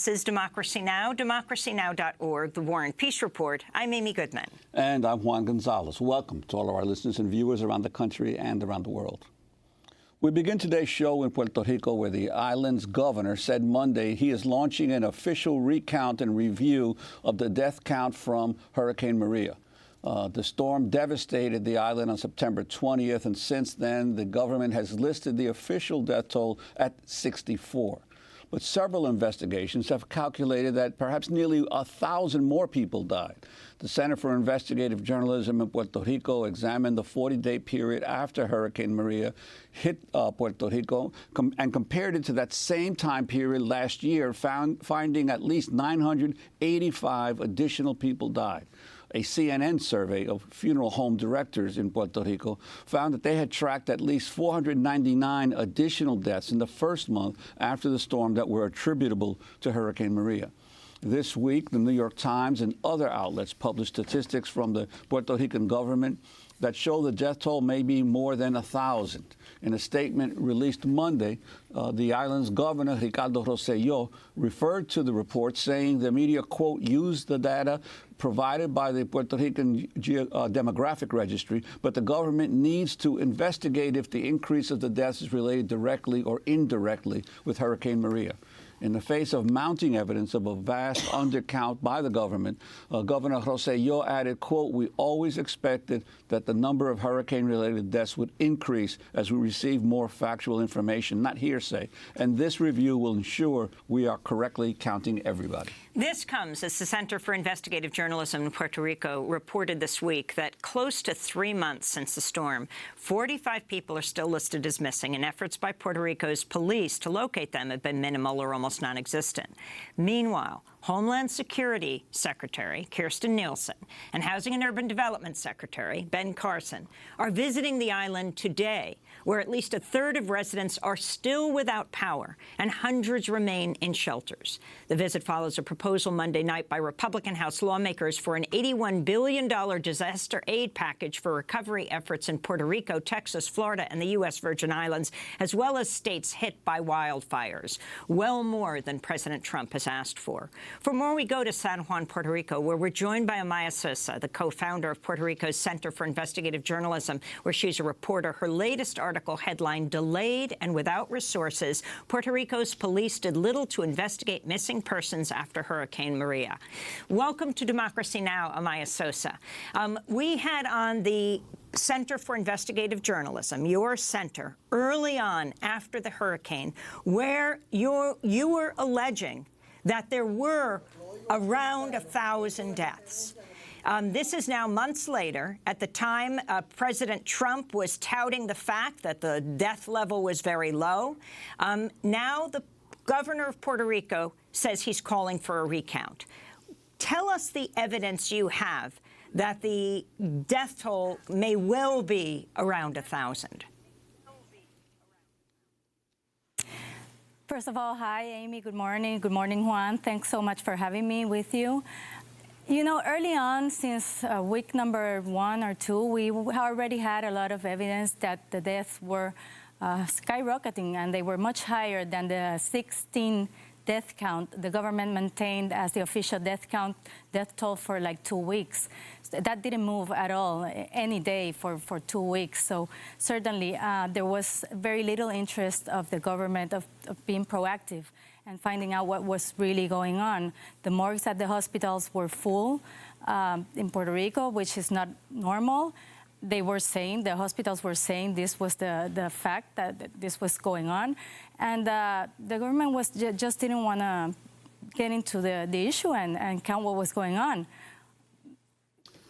This is Democracy Now!, democracynow.org, The War and Peace Report. I'm Amy Goodman. And I'm Juan Gonzalez. Welcome to all of our listeners and viewers around the country and around the world. We begin today's show in Puerto Rico, where the island's governor said Monday he is launching an official recount and review of the death count from Hurricane Maria. The storm devastated the island on September 20th, and since then, the government has listed the official death toll at 64. But several investigations have calculated that perhaps nearly 1,000 more people died. The Center for Investigative Journalism in Puerto Rico examined the 40-day period after Hurricane Maria hit Puerto Rico and compared it to that same time period last year, finding at least 985 additional people died. A CNN survey of funeral home directors in Puerto Rico found that they had tracked at least 499 additional deaths in the first month after the storm that were attributable to Hurricane Maria. This week, the New York Times and other outlets published statistics from the Puerto Rican government that show the death toll may be more than 1,000. In a statement released Monday, the island's governor, Ricardo Rosselló, referred to the report, saying the media, quote, used the data provided by the Puerto Rican demographic registry, but the government needs to investigate if the increase of the deaths is related directly or indirectly with Hurricane Maria. In the face of mounting evidence of a vast undercount by the government, Governor Rosselló added, quote, we always expected that the number of hurricane-related deaths would increase as we receive more factual information, not hearsay, and this review will ensure we are correctly counting everybody. This comes as the Center for Investigative Journalism in Puerto Rico reported this week that close to 3 months since the storm, 45 people are still listed as missing, and efforts by Puerto Rico's police to locate them have been minimal or almost non-existent. Meanwhile, Homeland Security Secretary Kirstjen Nielsen and Housing and Urban Development Secretary Ben Carson are visiting the island today, where at least a third of residents are still without power and hundreds remain in shelters. The visit follows a proposal Monday night by Republican House lawmakers for an $81 billion disaster aid package for recovery efforts in Puerto Rico, Texas, Florida, and the U.S. Virgin Islands, as well as states hit by wildfires, well more than President Trump has asked for. For more, we go to San Juan, Puerto Rico, where we're joined by Amaya Sosa, the co-founder of Puerto Rico's Center for Investigative Journalism, where she's a reporter. Her latest article headline, Delayed and Without Resources, Puerto Rico's police did little to investigate missing persons after Hurricane Maria. Welcome to Democracy Now!, Amaya Sosa. We had on the Center for Investigative Journalism, your center, early on after the hurricane, where you were alleging that there were around 1,000 deaths. This is now months later. At the time, President Trump was touting the fact that the death level was very low. Now the governor of Puerto Rico says he's calling for a recount. Tell us the evidence you have that the death toll may well be around 1,000. First of all, hi, Amy. Good morning. Good morning, Juan. Thanks so much for having me with you. You know, early on, since week number 1 or 2, we already had a lot of evidence that the deaths were skyrocketing, and they were much higher than the 16 death count the government maintained as the official death toll for like 2 weeks. That didn't move at all any day for 2 weeks. So certainly there was very little interest of the government of being proactive and finding out what was really going on. The morgues at the hospitals were full in Puerto Rico, which is not normal. They were saying, the hospitals were saying this was the fact that this was going on. And the government was just didn't want to get into the issue and count what was going on.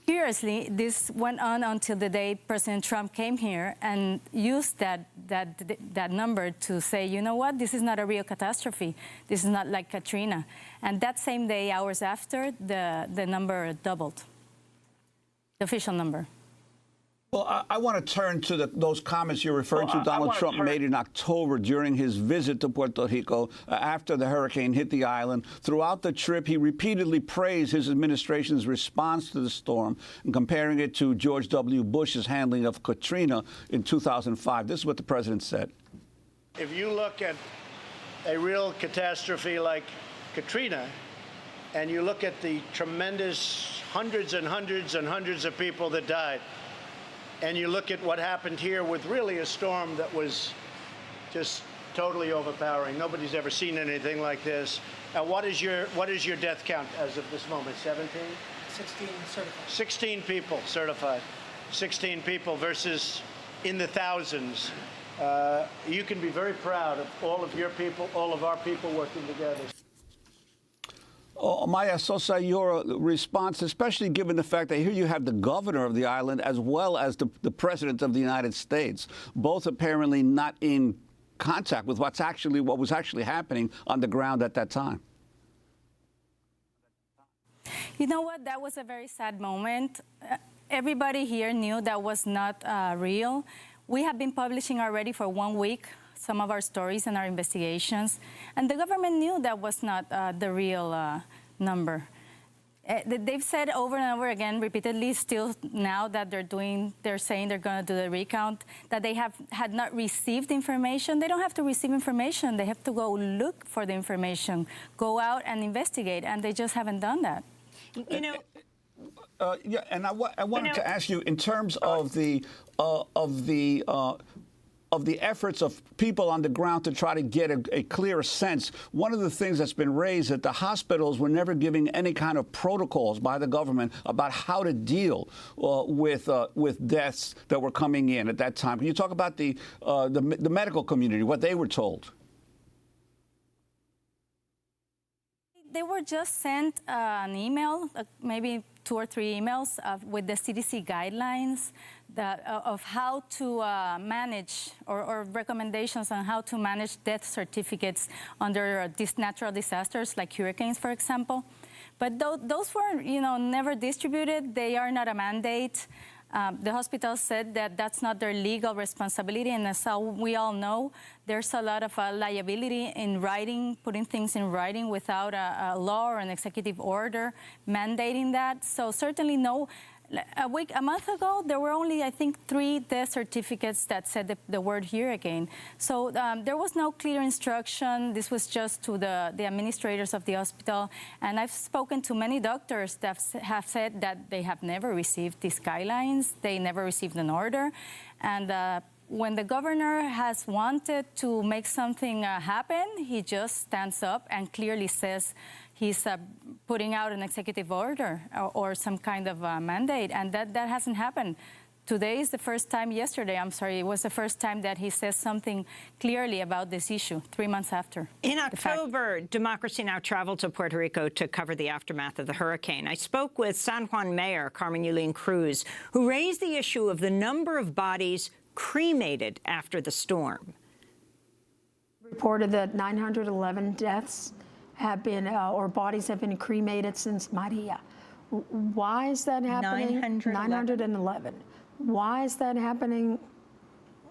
Curiously, this went on until the day President Trump came here and used that number to say, you know what, this is not a real catastrophe. This is not like Katrina. And that same day, hours after, the number doubled, the official number. Well, I want to turn to those comments you're referring to Donald Trump made in October during his visit to Puerto Rico after the hurricane hit the island. Throughout the trip, he repeatedly praised his administration's response to the storm and comparing it to George W. Bush's handling of Katrina in 2005. This is what the president said. If you look at a real catastrophe like Katrina, and you look at the tremendous hundreds and hundreds and hundreds of people that died, and you look at what happened here with really a storm that was just totally overpowering. Nobody's ever seen anything like this. What is your death count as of this moment? 17? 16 certified. 16 people certified. 16 people versus in the thousands. You can be very proud of all of your people, all of our people working together. Maya Sosa, your response, especially given the fact that here you have the governor of the island as well as the president of the United States, both apparently not in contact with what was actually happening on the ground at that time. You know what? That was a very sad moment. Everybody here knew that was not real. We have been publishing already for 1 week some of our stories and our investigations, and the government knew that was not the real number. They've said over and over again, repeatedly, still now that they're saying they're going to do the recount, that they had not received information. They don't have to receive information. They have to go look for the information, go out and investigate, and they just haven't done that. You know. Yeah, and I wanted to ask you in terms of the efforts of people on the ground to try to get a clearer sense. One of the things that's been raised that the hospitals were never giving any kind of protocols by the government about how to deal with deaths that were coming in at that time. Can you talk about the medical community, what they were told? They were just sent an email, maybe 2 or 3 emails with the CDC guidelines of how to manage or recommendations on how to manage death certificates under these natural disasters like hurricanes, for example. But those were, never distributed. They are not a mandate. The hospital said that that's not their legal responsibility, and as we all know, there's a lot of liability in writing, putting things in writing without a law or an executive order mandating that. So certainly no. A month ago, there were only, I think, 3 death certificates that said the word hurricane. So there was no clear instruction. This was just to the administrators of the hospital. And I've spoken to many doctors that have said that they have never received these guidelines. They never received an order. And when the governor has wanted to make something happen, he just stands up and clearly says he's putting out an executive order or some kind of mandate, and that hasn't happened. Today is the first time, it was the first time that he says something clearly about this issue, 3 months after. In October, Democracy Now! Traveled to Puerto Rico to cover the aftermath of the hurricane. I spoke with San Juan Mayor Carmen Yulín Cruz, who raised the issue of the number of bodies cremated after the storm. Reported that 911 deaths have been, or bodies have been cremated since Maria. Why is that happening? 911. Why is that happening?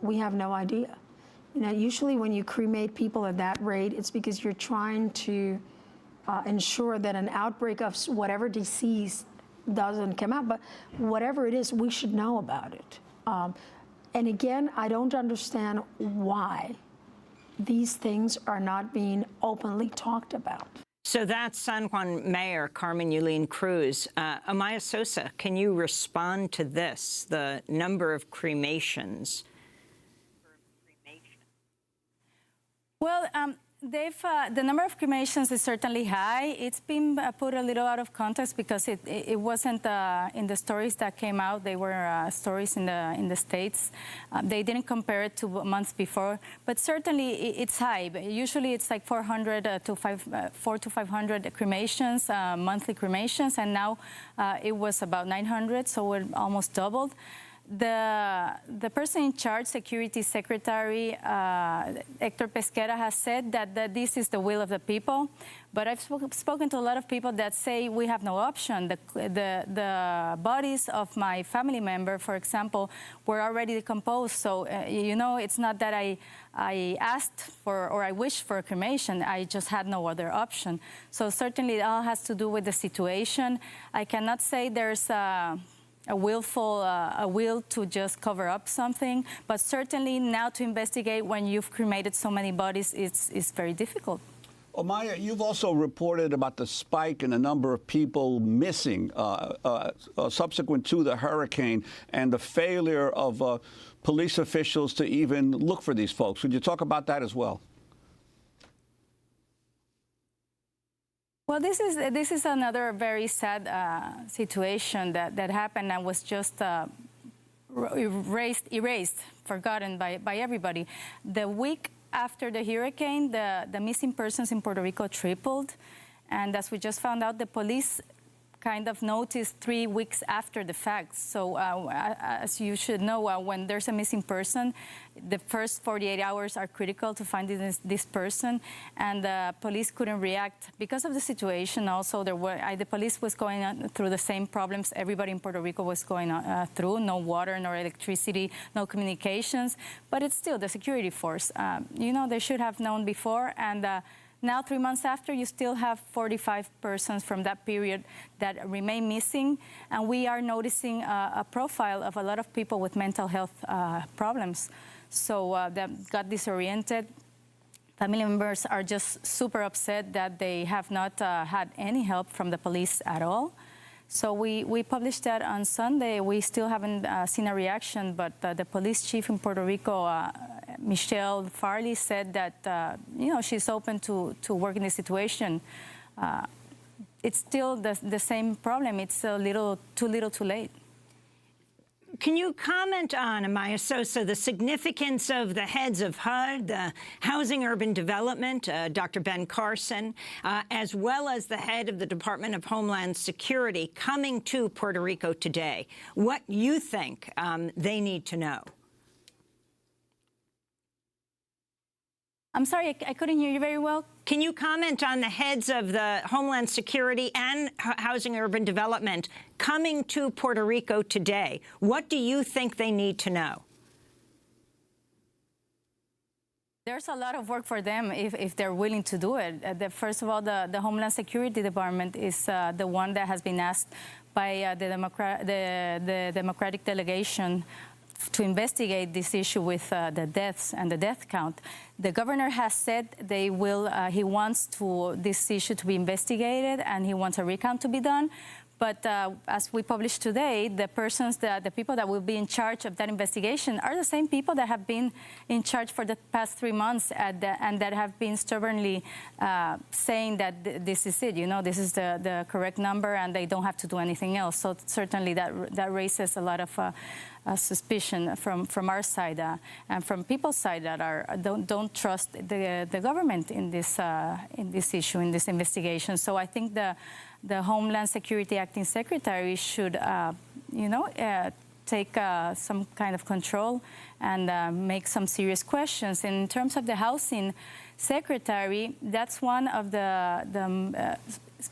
We have no idea. Usually when you cremate people at that rate, it's because you're trying to ensure that an outbreak of whatever disease doesn't come out. But whatever it is, we should know about it. And again, I don't understand why these things are not being openly talked about. So that's San Juan Mayor Carmen Yulín Cruz. Amaya Sosa, can you respond to this, the number of cremations? Well, the number of cremations is certainly high. It's been put a little out of context because it wasn't in the stories that came out. They were stories in the States. They didn't compare it to months before, but certainly it's high. Usually it's like 400 to 500 cremations, monthly cremations, and now it was about 900, so it almost doubled. The person in charge, Security Secretary Hector Pesquera, has said that this is the will of the people. But I've spoken to a lot of people that say we have no option. The bodies of my family member, for example, were already decomposed. So, it's not that I asked for or I wished for a cremation. I just had no other option. So certainly it all has to do with the situation. I cannot say there's a will to just cover up something, but certainly now to investigate when you've cremated so many bodies, it's very difficult. Omaya, you've also reported about the spike in the number of people missing subsequent to the hurricane and the failure of police officials to even look for these folks. Would you talk about that as well? Well, this is another very sad situation that happened and was just erased, forgotten by everybody. The week after the hurricane, the missing persons in Puerto Rico tripled. And as we just found out, the police kind of noticed 3 weeks after the fact. So as you should know, when there's a missing person, the first 48 hours are critical to finding this person. And the police couldn't react because of the situation. Also, the police was going through the same problems everybody in Puerto Rico was going through. No water, no electricity, no communications. But it's still the security force. They should have known before. And now, 3 months after, you still have 45 persons from that period that remain missing. And we are noticing a profile of a lot of people with mental health problems. So that got disoriented. Family members are just super upset that they have not had any help from the police at all. So we published that on Sunday. We still haven't seen a reaction, but the police chief in Puerto Rico, Michelle Farley, said that she's open to work in this situation. It's still the same problem. It's too little, too late. Can you comment on, Amaya Sosa, the significance of the heads of HUD, the Housing Urban Development, Dr. Ben Carson, as well as the head of the Department of Homeland Security coming to Puerto Rico today? What you think they need to know? I'm sorry, I couldn't hear you very well. Can you comment on the heads of the Homeland Security and Housing Urban Development coming to Puerto Rico today? What do you think they need to know? There's a lot of work for them if they're willing to do it. First of all, the Homeland Security Department is the one that has been asked by the Democratic delegation to investigate this issue with the deaths and the death count. The governor has said he wants this issue to be investigated and he wants a recount to be done. But as we published today, the people that will be in charge of that investigation are the same people that have been in charge for the past 3 months and that have been stubbornly saying that this is it, this is the correct number and they don't have to do anything else. So certainly that raises a lot of suspicion from our side and from people's side that don't trust the government in this issue, in this investigation. So I think the Homeland Security Acting Secretary should, take some kind of control and make some serious questions. And in terms of the Housing Secretary, that's one of the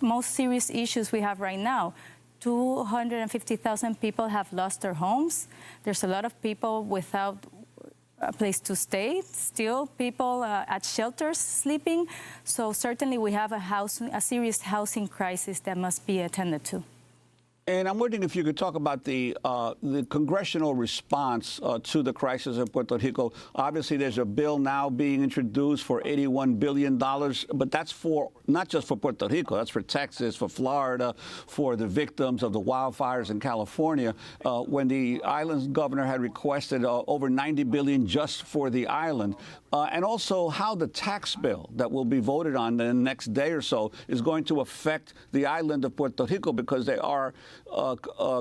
most serious issues we have right now. 250,000 people have lost their homes. There's a lot of people without a place to stay, still people at shelters sleeping. So certainly we have a serious housing crisis that must be attended to. And I'm wondering if you could talk about the congressional response to the crisis in Puerto Rico. Obviously, there's a bill now being introduced for $81 billion, but that's not just for Puerto Rico. That's for Texas, for Florida, for the victims of the wildfires in California. When the island's governor had requested over $90 billion just for the island. And also how the tax bill that will be voted on in the next day or so is going to affect the island of Puerto Rico, because there are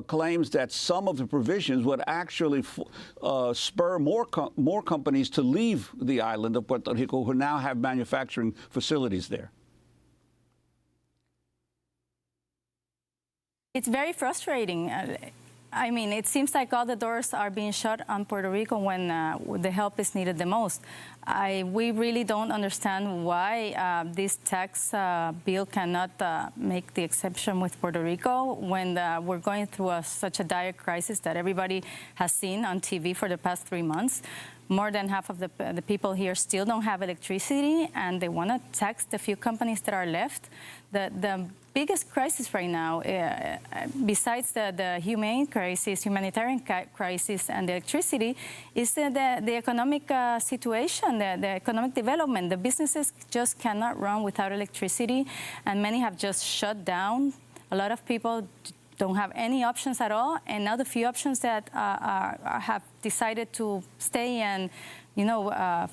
claims that some of the provisions would actually spur more companies to leave the island of Puerto Rico who now have manufacturing facilities there. It's very frustrating. I mean, it seems like all the doors are being shut on Puerto Rico when the help is needed the most. We really don't understand why this tax bill cannot make the exception with Puerto Rico when we're going through such a dire crisis that everybody has seen on TV for the past 3 months. more than half of the people here still don't have electricity, and they want to tax the few companies that are left. The biggest crisis right now, besides the humanitarian crisis and the electricity, is the economic situation, the economic development. The businesses just cannot run without electricity, and many have just shut down. A lot of people don't have any options at all, and now the few options that have decided to stay and,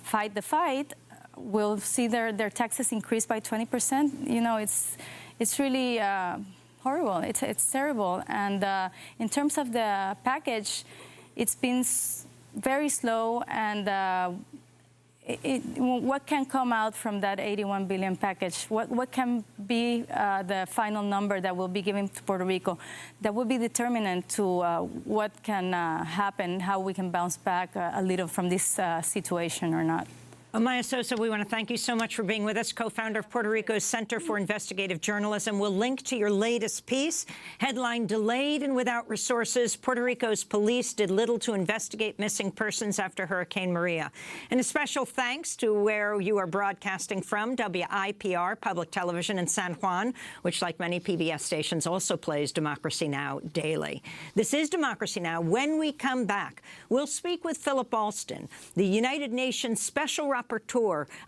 fight the fight will see their taxes increase by 20%. It's really horrible. It's terrible. And in terms of the package, it's been very slow, and what can come out from that 81 billion package? What can be the final number that will be given to Puerto Rico? That will be determinant to what can happen, how we can bounce back a little from this situation or not. Maya Sosa, we want to thank you so much for being with us, co-founder of Puerto Rico's Center for Investigative Journalism. We'll link to your latest piece. Headline, Delayed and Without Resources, Puerto Rico's police did little to investigate missing persons after Hurricane Maria. And a special thanks to where you are broadcasting from, WIPR, Public Television in San Juan, which, like many PBS stations, also plays Democracy Now! Daily. This is Democracy Now! When we come back, we'll speak with Philip Alston, the United Nations Special Rapporteur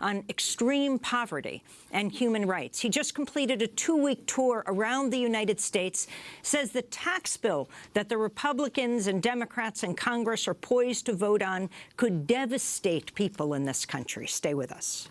on extreme poverty and human rights. He just completed a 2-week tour around the United States, says the tax bill that the Republicans and Democrats in Congress are poised to vote on could devastate people in this country. Stay with us.